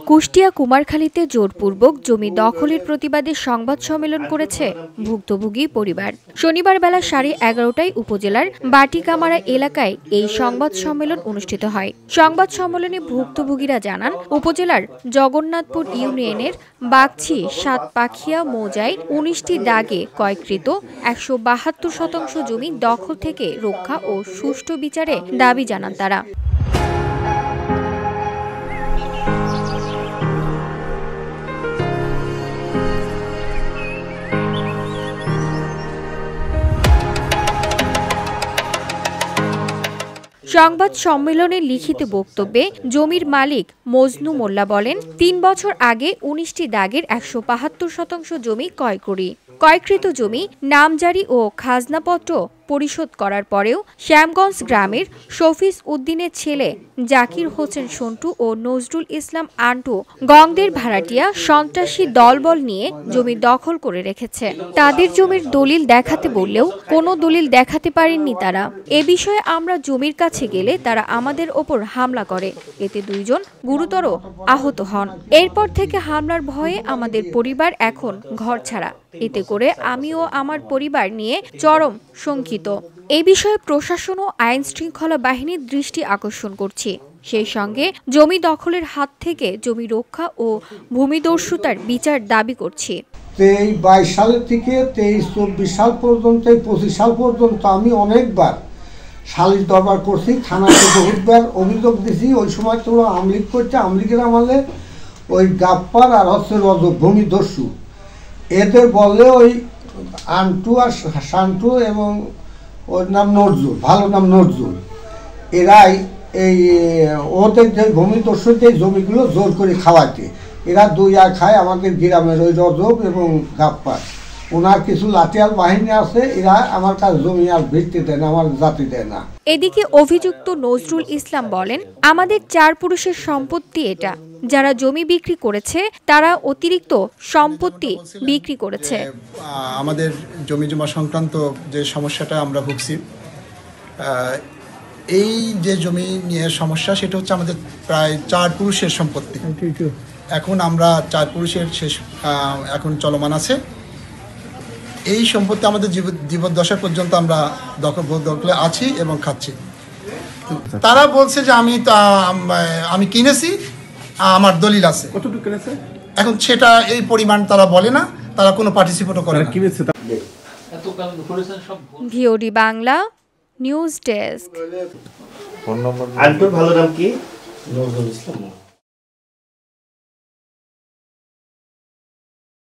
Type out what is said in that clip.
কুষ্টিয়া কুমারখালীতে জোরপূর্বক জমি দখলের প্রতিবাদে সংবাদ সম্মেলন করেছে ভুক্তভোগী পরিবার। শনিবার বেলা 11:30টায় উপজেলার বাটিকামারা এলাকায় এই সংবাদ সম্মেলন অনুষ্ঠিত হয়। সংবাদ সম্মেলনে ভুক্তভোগীরা জানান, উপজেলার জগন্নাথপুর ইউনিয়নের বাগছি সাতপাখিয়া মৌজায় 19টি দাগে ক্রয়কৃত 172% জমি দখল থেকে রক্ষা ও সুষ্ঠু বিচারে দাবি জানান তারা। সংবাদ সম্মেলনে লিখিত বক্তব্যে জমির মালিক মজনু মোল্লা বলেন, 3 বছর আগে 19টি দাগের 172% জমি ক্রয় করি। ক্রয়কৃত জমি নামজারি ও খাজনাপত্র পরিশোধ করার পরেও শ্যামগঞ্জ গ্রামের শফিস উদ্দিনের ছেলে জাকির হোসেন সন্টু ও নজরুল ইসলাম আন্টু গংদের ভাড়াটিয়া সন্ত্রাসী দলবল নিয়ে জমি দখল করে রেখেছে। তাদের জমির দলিল দেখাতে বললেও কোনো দলিল দেখাতে পারেননি তারা। এ বিষয়ে আমরা জমির কাছে গেলে তারা আমাদের ওপর হামলা করে, এতে 2 জন গুরুতর আহত হন। এরপর থেকে হামলার ভয়ে আমাদের পরিবার এখন ঘরছাড়া। এতে করে আমি ও আমার পরিবার নিয়ে চরম শঙ্কিত। এই বিষয়ে প্রশাসন ও আইন শৃঙ্খলা বাহিনীর দৃষ্টি আকর্ষণ করছি। সেই সঙ্গে জমি দখলের হাত থেকে জমি রক্ষা ও ভূমিদস্যুতার বিচার দাবি করছি। 22 সাল থেকে 23-24 সাল পর্যন্ত 25 সাল পর্যন্ত আমি অনেকবার সালিশ দরবার করছি, থানাতে বহুতবার অভিযোগ দিছি। ওই সময় তো আমলিগ করছে, আমলিগের আমলে ওই গাপ্পার আর হচ্ছে রজব ভূমিদস্যু, এদের বললে ওই আন্টু আর শান্টু এবং ওর নাম নজরুল, ভালো নাম নজরুল, এরাই এই ওদের যে ভূমিদস্যুদের জমিগুলো জোর করে খাওয়াইতে, এরা 2 আর খায় আমাদের গ্রামের ওই রজব এবং গাপ্পার। ওনার কিছু লাঠিয়াল বাহিনী আছে, এরা আমার কাছে জমি আর ভিত্তি দেয় না, আমার জাতি দেয় না। এদিকে অভিযুক্ত নজরুল ইসলাম বলেন, আমাদের 4 পুরুষের সম্পত্তি এটা। যারা জমি বিক্রি করেছে তারা অতিরিক্ত সম্পত্তি বিক্রি করেছে। আমাদের জমি জমা সংক্রান্ত যে সমস্যাটা আমরা ভুগছি, এই যে জমি নিয়ে সমস্যা, সেটা হচ্ছে আমাদের প্রায় 4 পুরুষের সম্পত্তি। এখন আমরা 4 পুরুষের শেষ এখন চলমান আছে। এই সম্পত্তি আমাদের জীবদ্দশা পর্যন্ত আমরা দখলে আছি এবং খাচ্ছি। তারা বলছে যে আমি কিনেছি, আমার দলিল আছে। কতটুকু কিনেছে এখন সেটা এই পরিমাণ তারা বলে না, তারা কোনো পার্টিসিপেটও করে না। VOD Bangla news desk. Phone number. আন্টুর ভালো নাম কি? নজরুল ইসলাম।